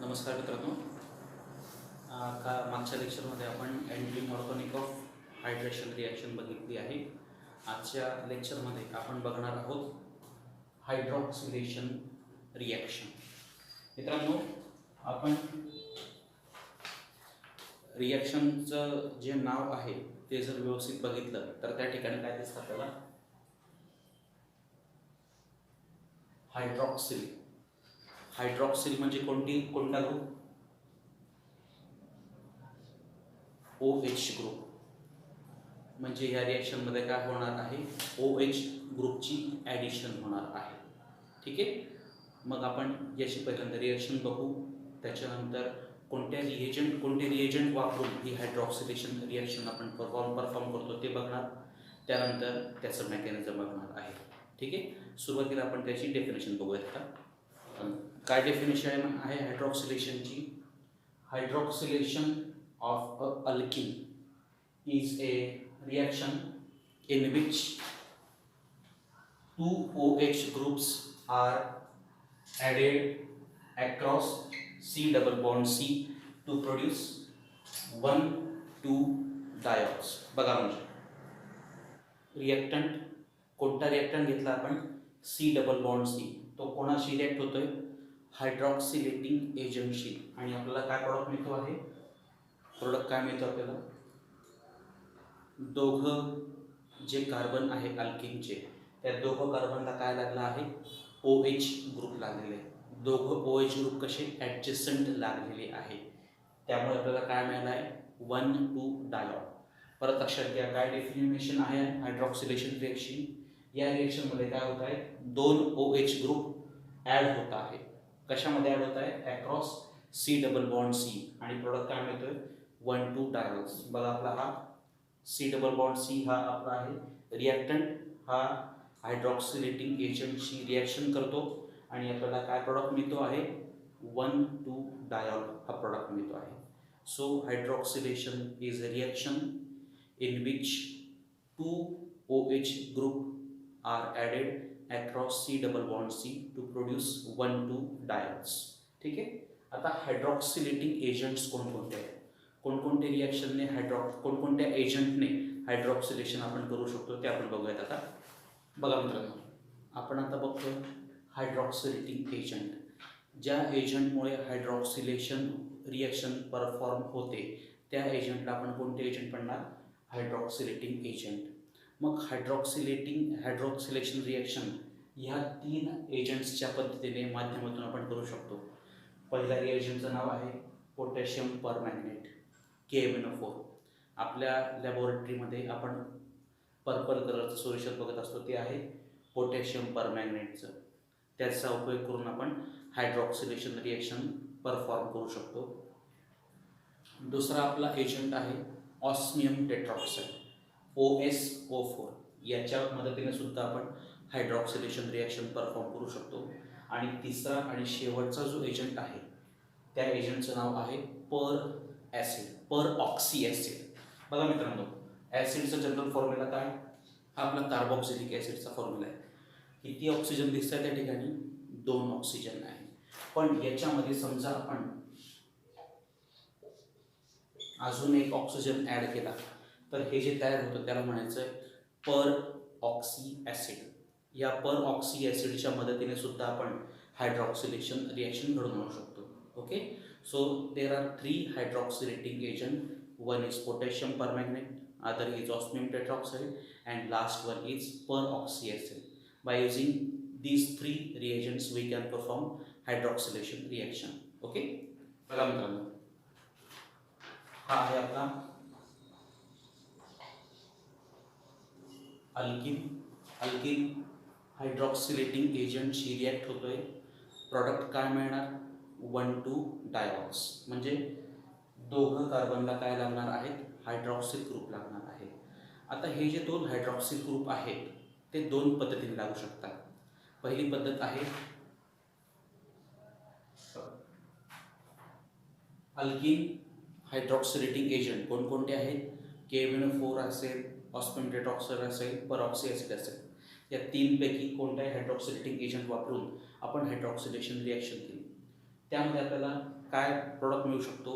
नमस्कार मित्रांनो. मागच्या लेक्चरमध्ये आपण anti organic of hydration reaction बघितली आहे. आजच्या लेक्चरमध्ये आपण बघणार आहोत हायड्रॉक्सिलेशन रिॲक्शन. मित्रांनो, आपण रिॲक्शनचं जे नाव आहे ते जर व्यवस्थित बघितलं तर त्या ठिकाणी काय दिसतं आपल्याला? हायड्रॉक्सिल. हायड्रॉक्सिल म्हणजे कोणता ग्रुप? OH group. म्हणजे या रिॲक्शनमध्ये काय होणार आहे? OH ग्रुपची ॲडिशन होणार आहे. ठीक आहे. मग आपण याची पहिल्यांदा रिॲक्शन बघू. त्याच्यानंतर कोणते रिएजंट वापरून ही हायड्रॉक्सिलेशन रिॲक्शन आपण परफॉर्म करतो ते बघणार. त्यानंतर त्याचं मेकॅनिझम बघणार आहे. ठीक आहे. सुरुवातीला आपण त्याची डेफिनेशन बघूयात का. काय डेफिनेशन आहे हायड्रॉक्सिलेशनची? Hydroxylation of a alkene is a reaction in which two OH groups are added across C double bond C to produce 1,2 diols. बघा, म्हणजे रिएक्टंट कोणता रिएक्टंट घेतला आपण? C double bond C. तो कोणाशी रिएक्ट होतोय? हायड्रॉक्सिलेटिंग एजंटशी. आणि आपल्याला काय प्रॉडक्ट मिळतो आहे? प्रोडक्ट काय मिळतो आपल्याला? दोघं जे कार्बन आहे अल्किनचे, त्या दोघं कार्बनला काय लागला आहे? OH ग्रुप लागलेले आहे. दोघं OH ग्रुप कसे? ॲडजस्टंट लागलेले आहे. त्यामुळे आपल्याला काय मिळालं आहे? 1,2 डायॉल. परत लक्षात घ्या, काय डेफिनेशन आहे हायड्रॉक्सिलेशन रिएक्शन? या रिएक्शनमध्ये काय होत आहे? 2 OH ग्रुप ॲड होत आहे. कशामध्ये ॲड होत आहे? Across C double bond C. आणि प्रोडक्ट काय मिळतोय? 1,2 डायॉल्स. बघा, आपला हा C डबल बॉन्ड C हा आपला आहे रिॲक्टंट. हा हायड्रॉक्सिलेटिंग एजंटशी रिॲक्शन करतो आणि आपल्याला काय प्रॉडक्ट मिळतो आहे? 1,2 डायॉल हा प्रॉडक्ट मिळतो आहे. So hydroxylation is a reaction in which 2 OH group are added across C double bond C to produce 1,2 diols. ठीक आहे. आता हायड्रॉक्सिलेटिंग एजंट्स कोणकोणते आहेत? कोणकोणते रिॲक्शनने कोणकोणत्या एजंटने हायड्रॉक्सिलेशन आपण करू शकतो ते आपण बघूयात आता. बघा मित्रांनो, आपण आता बघतो हायड्रॉक्सिलेटिंग एजंट. ज्या एजंटमुळे हायड्रॉक्सिलेशन रिॲक्शन परफॉर्म होते त्या एजंटला आपण कोणते एजंट म्हणणार? हायड्रॉक्सिलेटिंग एजंट. मग हायड्रॉक्सिलेशन रिॲक्शन ह्या 3 एजंट्सच्या पद्धतीने माध्यमातून आपण करू शकतो. पहिल्या रिएजंटचं नाव आहे पोटॅशियम परमॅंगनेट, KMnO4. आपल्या लॅबोरेटरीमध्ये आपण पर्पल कलरचं सोल्युशन बघत असतो, ते आहे पोटॅशियम परमॅंगनेटचं. त्याचा उपयोग करून आपण हायड्रॉक्सिलेशन रिॲक्शन परफॉर्म करू शकतो. दुसरा आपला एजंट आहे ऑस्मियम टेट्रॉक्साइड, OSO4. याच्या मदतीने सुद्धा आपण हायड्रॉक्सिलेशन रिॲक्शन परफॉर्म करू शकतो. आणि तिसरा आणि शेवटचा जो एजंट आहे त्या एजंटचं नाव आहे परऑक्सी ॲसिड. बघा मित्रांनो, ॲसिडचा जनरल फॉर्म्युला काय? हा आपला कार्बोक्सिलिक ॲसिडचा फॉर्म्युला आहे. किती ऑक्सिजन दिसत आहे त्या ठिकाणी? 2 ऑक्सिजन आहे. पण याच्यामध्ये समजा आपण अजून एक ऑक्सिजन ॲड केला तर हे जे तयार होतं त्याला म्हणायचं आहे परऑक्सी ॲसिड. या परऑक्सी ॲसिडच्या मदतीने सुद्धा आपण हायड्रॉक्सिलेशन रिॲक्शन घडवून आणू शकतो. Okay. So there are 3 hydroxylating agent. One is potassium permanganate, other is osmium tetroxide, and last one is peroxy acid. By using these 3 reagents we can perform hydroxylation reaction. Okay. बघा मित्रांनो, हा आहे आपला alkene हायड्रॉक्सिलेटिंग एजंटशी react होतोय. Product काय मिळणार? 1,2 डायऑक्स. म्हणजे दोघं कार्बनला काय लागणार आहेत? हायड्रॉक्सिल ग्रुप लागणार आहे. आता हे जे 2 हायड्रॉक्सिल ग्रुप आहेत ते 2 पद्धतीने लागू शकतात. पहिली पद्धत आहे अल्किन हायड्रॉक्सिलेटिंग एजंट. कोणकोणते आहेत? KMnO4 असेल, ऑस्मियम टेट्रॉक्साइड असेल, परऑक्सी ॲसिड असेल. या 3 पैकी कोणत्याही हायड्रॉक्सिलेटिंग एजंट वापरून आपण हायड्रॉक्सिलेशन रिॲक्शन केली. त्यामध्ये आपल्याला काय प्रोडक्ट मिळू शकतो,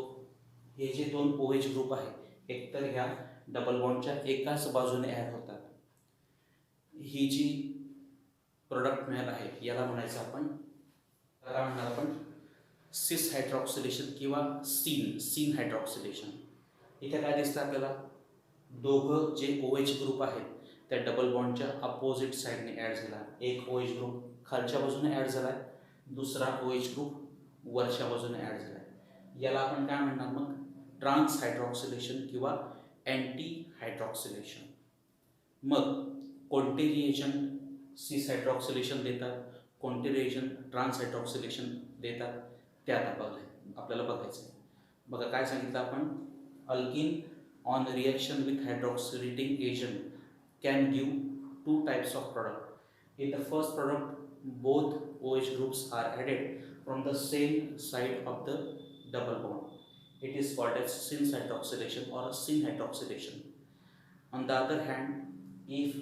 हे जे दोन OH ग्रुप आहे एकतर ह्या डबल बॉन्डच्या एकाच बाजूने ॲड होतात. ही जी प्रोडक्ट मिळालं आहे याला म्हणायचं आपण काय म्हणणार आपण सिस हायड्रॉक्सिलेशन किंवा सीन हायड्रॉक्सिलेशन. इथे काय दिसतं आपल्याला, दोघं जे OH ग्रुप आहेत त्या डबल बॉन्डच्या अपोजिट साईडने ॲड झाला. एक OH ग्रुप खालच्या बाजूने ॲड झाला आहे, दुसरा OH ग्रुप वरच्या बाजूने ॲड झाला आहे. याला आपण काय म्हणणार मग ट्रान्स हायड्रॉक्सिलेशन किंवा अँटी हायड्रॉक्सिलेशन. मग कोणते रिएजंट सिस हायड्रॉक्सिलेशन देतात, कोणते रिएजंट ट्रान्स हायड्रॉक्सिलेशन देतात ते आता आपल्याला बघायचं आहे. बघा काय सांगितलं आपण, alkene on reaction with hydroxylating agent can give two types of product. In the first product, both OH groups are added from the same side of the double bond. It is called as cis hydroxylation or a syn hydroxylation. On the other hand, if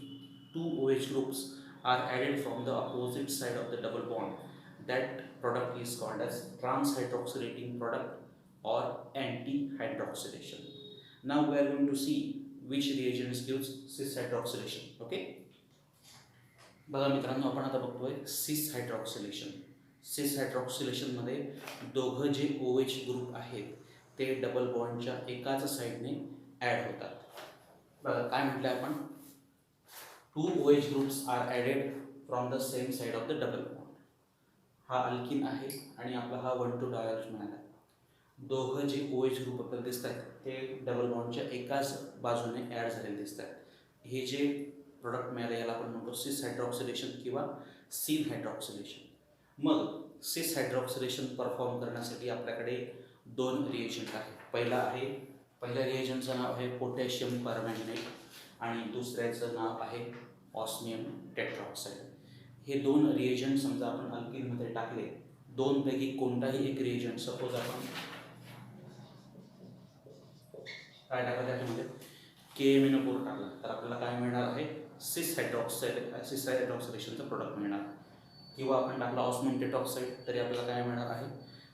two OH groups are added from the opposite side of the double bond, that product is called as trans hydroxylating product or anti hydroxylation. Now we are going to see which reagents gives cis hydroxylation. Okay, बघा मित्रांनो आपण आता बघतोय सिस hydroxylation. सिस हायड्रॉक्सिलेशनमध्ये दोघं जे OH group आहेत ते डबल बॉन्डच्या एकाच साईडने ॲड होतात. बघा काय म्हटलं आपण, two OH groups are added from the same side of the double bond. हा अल्किन आहे आणि आपला हा 1,2 डायऑक्स मिळाला. दोघं जे OH ग्रुप आपल्याला दिसत आहेत ते डबल बॉन्डच्या एकाच बाजूने ॲड झालेले दिसत आहेत. हे जे प्रोडक्ट मिळालं याला आपण म्हणतो सिस हायड्रॉक्सिलेशन किंवा सीन हायड्रॉक्सिलेशन. मग सिस हायड्रॉक्सिलेशन परफॉर्म करण्यासाठी आपल्याकडे दोन रिएजंट आहेत. पहिल्या रिएजंटचं नाव आहे पोटॅशियम परमॅंगनेट आणि दुसऱ्याचं नाव आहे ऑस्मियम टेट्रॉक्साईड. हे दोन रिएजंट समजा आपण अल्किनमध्ये टाकले, दोनपैकी कोणताही एक रिएजंट, सपोज आपण काय टाकलं त्याच्यामध्ये KMnO4 टाकला तर आपल्याला काय मिळणार आहे, सिस हायड्रॉक्सिलेशनचं प्रोडक्ट मिळणार. किंवा आपण टाकला ऑस्मियम टेट्रॉक्साईड तरी आपल्याला काय मिळणार आहे,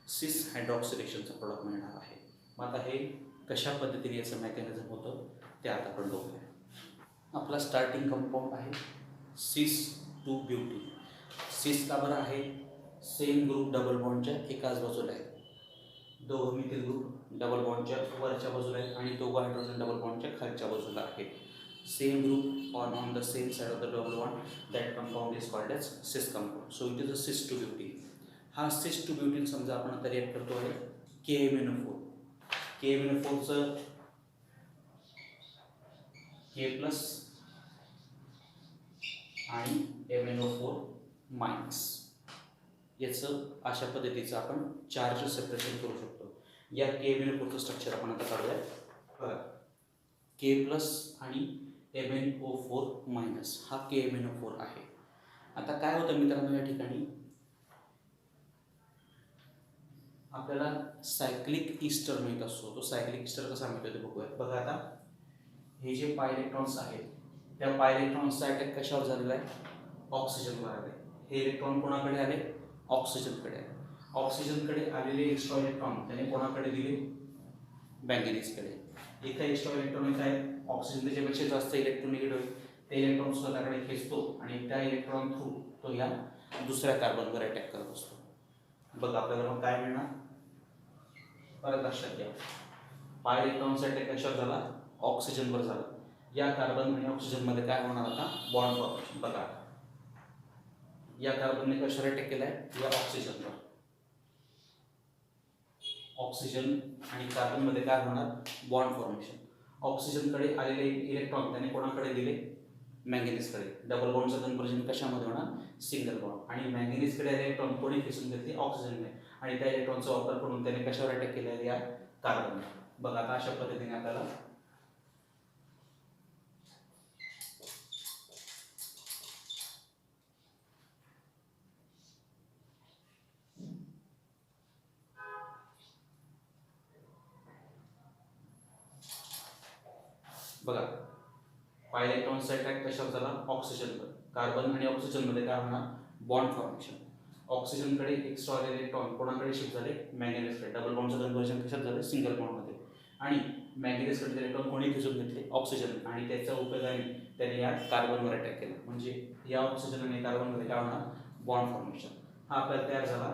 सिस हायड्रॉक्सिलेशनचं प्रोडक्ट मिळणार आहे. मग आता हे कशा पद्धतीने याचं मेकॅनिझम होतं ते आता आपण बघूया. आपला स्टार्टिंग कंपाऊंड आहे सिस 2 ब्युटीन. सिस का बरं आहे, सेम ग्रुप डबल बॉन्डच्या एकाच बाजूला आहे. दोघं मिथिल ग्रुप डबल बॉन्डच्या वरच्या बाजूला आहेत आणि दोघं हायड्रोजन डबल बॉन्डच्या खालच्या बाजूला आहेत. Same group on the same side of the double bond, that compound is called as cis compound. So it is a cis 2 butene. हा सिस 2 ब्युटीन समजा आपण आता रिॲक्ट करतो आहे KMnO4. KMnO4चं K+ आणि MnO4- याचं अशा पद्धतीचं आपण चार्ज सेपरेशन करू शकतो. या KMnO4चं स्ट्रक्चर आपण आता काढूया. बघा K+ आणि MnO4- हा KMnO4 आहे. आता काय होतं मित्रांनो, या ठिकाणी आपल्याला सायक्लिक ईस्टर मिळत असतो. तो सायक्लिक ईस्टर कसा मिळतो ते बघूया. बघा आता हे जे पायइलेक्ट्रॉन्स आहेत त्या पायइलेक्ट्रॉन्सचा अटॅक कशावर झालेला आहे, ऑक्सिजनवर आले. हे इलेक्ट्रॉन कोणाकडे आले, ऑक्सिजनकडे आले. ऑक्सिजनकडे आलेले एक्स्ट्रा इलेक्ट्रॉन त्याने कोणाकडे दिले, मॅंगनीजकडे. इथे एक्स्ट्रा इलेक्ट्रॉन येत आहे, ऑक्सिजन त्याच्यापेक्षा जास्त इलेक्ट्रोनिगेटिव्ह ते इलेक्ट्रॉन स्वतःकडे खेचतो आणि त्या इलेक्ट्रॉन थ्रू तो या दुसऱ्या कार्बनवर अटॅक करत असतो. बघा आपल्याला मग काय मिळणार, परत लक्षात घ्या, पाय इलेक्ट्रॉनचा अटॅक कशावर झाला, ऑक्सिजनवर झाला. या कार्बन आणि ऑक्सिजनमध्ये काय होणार आता, बॉन्ड फॉर्मेशन. बघा या कार्बनने कशावर अटॅक केला आहे, या ऑक्सिजनवर. ऑक्सिजन आणि कार्बनमध्ये काय होणार, बॉन्ड फॉर्मेशन. ऑक्सिजनकडे आलेले इलेक्ट्रॉन त्याने कोणाकडे दिले, मॅंगनीजकडे. डबल बॉन्डचं कन्व्हर्जन कशामध्ये होणार, सिंगल बॉन्ड. आणि मॅंगनीजकडे आलेले इलेक्ट्रॉन कोणी खेचून घेतले, ऑक्सिजनने. आणि त्या इलेक्ट्रॉनचा वापर करून त्याने कशावर अटॅक केला, या कार्बनने. बघा आता अशा पद्धतीने आपल्याला बघा पाय इलेक्ट्रॉनचा अटॅक कशावर झाला, ऑक्सिजनवर. कार्बन आणि ऑक्सिजनमध्ये काय होणार, बॉन्ड फॉर्मेशन. ऑक्सिजनकडे एक्स्ट्रा इलेक्ट्रॉन कोणाकडे शिफ्ट झाले, मॅंगॅनीजकडे. डबल बॉन्डचं कन्व्हर्जन कशात झालं, सिंगल बॉन्डमध्ये. आणि मॅंगॅनीजकडे इलेक्ट्रॉन कोणी खेचून घेतले, ऑक्सिजन. आणि त्याच्या उपयोगाने त्याने या कार्बनवर अटॅक केला. म्हणजे या ऑक्सिजन आणि कार्बनमध्ये काय होणार, बॉन्ड फॉर्मेशन. हा आपल्याला तयार झाला.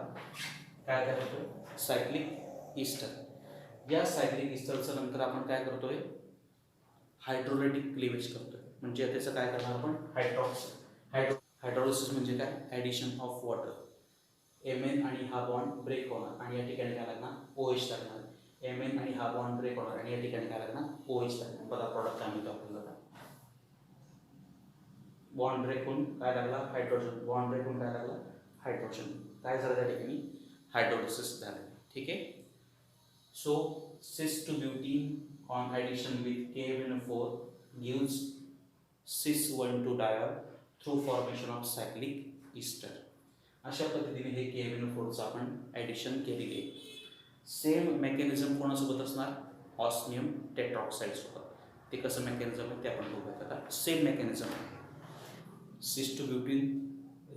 काय तयार होतो, सायक्लिक इस्टर. या सायक्लिक इस्टरचं नंतर आपण काय करतोय, हायड्रोलायटिक क्लिवेज करतोय. म्हणजे त्याचं काय करणार आपण, हायड्रोलिसिस म्हणजे काय, ॲडिशन ऑफ वॉटर. Mn आणि हा बॉन्ड ब्रेक होणार आणि या ठिकाणी काय लागणार, OH लागणार. Mn आणि हा बॉन्ड ब्रेक होणार आणि या ठिकाणी काय लागणार, OH लागणार. बघा प्रॉडक्ट काय मिळतो आपल्याला. बॉन्ड ब्रेक होऊन काय लागला, हायड्रोजन. बॉन्ड ब्रेक होऊन काय लागला, हायड्रोजन. काय झालं त्या ठिकाणी, हायड्रोलिसिस झालं. ठीक आहे. So cis to butene on addition with KMnO4 gives cis 1,2 diol through formation of cyclic ester. अशा पद्धतीने हे KMnO4चं आपण ॲडिशन केलेली आहे. सेम मेकॅनिझम कोणासोबत असणार, ऑस्मियम टेट्रॉक्साईड सोबत. ते कसं मेकॅनिझम आहे ते आपण बघूयात आता. सेम मेकॅनिझम आहे. सिस टू ब्युटीन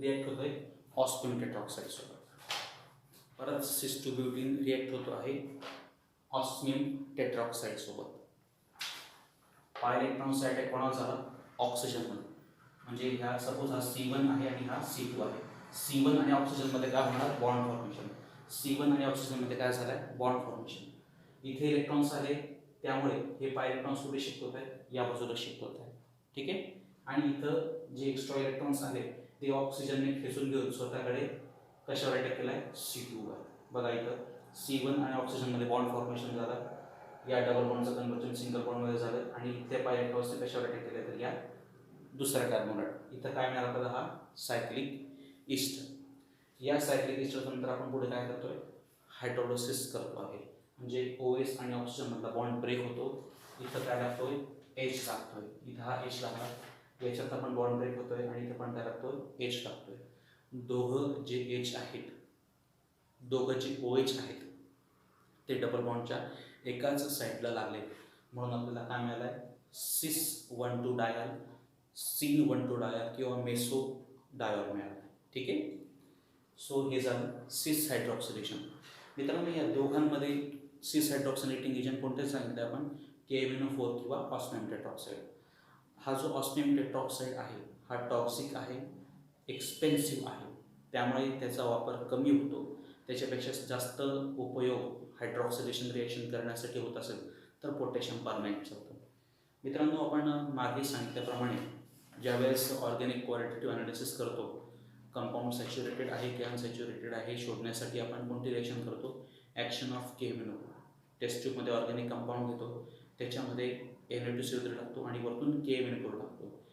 रिॲक्ट होतोय ऑस्मियम टेट्रॉक्साईड सोबत. परत सिस टू ब्युटीन रिॲक्ट होतो आहे ऑस्मियम टेट्रॉक्साईड सोबत. पाय इलेक्ट्रॉनचा अटॅक कोणावर झाला, ऑक्सिजनमध्ये. म्हणजे ह्या सपोज हा C1 आहे आणि हा C2 आहे. C1 आणि ऑक्सिजनमध्ये काय होणार, बॉन्ड फॉर्मेशन. C1 आणि ऑक्सिजनमध्ये काय झालं आहे, बॉन्ड फॉर्मेशन. इथे इलेक्ट्रॉन्स आले त्यामुळे हे पाय इलेक्ट्रॉन्स कुठे शिफ्ट होत आहेत, या बाजूला शिफ्ट होत आहेत. ठीक आहे. आणि इथं जे एक्स्ट्रा इलेक्ट्रॉन्स आले ते ऑक्सिजनने खेचून घेऊन स्वतःकडे कशावर अटॅक केला आहे, C2 वर. बघा इथं C1 आणि ऑक्सिजनमध्ये बॉन्ड फॉर्मेशन झालं. या डबल बॉन्डचं कन्व्हर्जन सिंगल बॉन्डमध्ये झालं आणि इथे पाय इलेक्ट्रॉन्सने कशावर अटॅक केले, तर या दुसऱ्या कार्बनवर. इथं काय मिळालं आपल्याला, हा सायक्लिक इस्टर. या सायक्लिक इस्टरच्या नंतर आपण पुढे काय करतोय, हायड्रोलिसिस करतो आहे. म्हणजे OS आणि ऑक्सिजनमधला बॉन्ड ब्रेक होतो. इथं काय लागतोय, H लागतोय. इथं हा H लागला. याच्यात आपण बॉन्ड ब्रेक होतोय आणि इथं पण काय लागतोय, H लागतोय. दोघं जे H आहेत, दोघं जे OH आहेत ते डबल बॉन्डच्या एकाच साईडला लागले. म्हणून आपल्याला काय मिळालं आहे, cis 1,2 डायल, sin 1,2 डायल किंवा मेसो डायल मिळाला. ठीक आहे. सो हे झालं सिस हायड्रॉक्सिलेशन. मित्रांनो या दोघांमध्ये सिस हायड्रॉक्सिलेटिंग एजंट कोणते सांगितले आपण, KMnO4 किंवा ऑस्मियम टेट्रॉक्साईड. हा जो ऑस्मियम टेट्रॉक्साईड आहे हा टॉक्सिक आहे, एक्सपेन्सिव्ह आहे. त्यामुळे त्याचा वापर कमी होतो. त्याच्यापेक्षा जास्त उपयोग हायड्रॉक्सिलेशन रिॲक्शन करण्यासाठी होत असेल तर पोटॅशियम परमॅंगनेटचा होतो. मित्रांनो आपण मागे सांगितल्याप्रमाणे ज्यावेळेस ऑर्गॅनिक क्वालिटेटिव्ह ॲनालिसिस करतो, कंपाऊंड सॅच्युरेटेड आहे की अनसॅच्युरेटेड आहे शोधण्यासाठी आपण कोणती रिॲक्शन करतो, ॲक्शन ऑफ KMnO4. टेस्ट ट्यूबमध्ये ऑर्गॅनिक कंपाऊंड घेतो, त्याच्यामध्ये Na2CO3 टाकतो आणि वरतून KMnO4 टाकतो.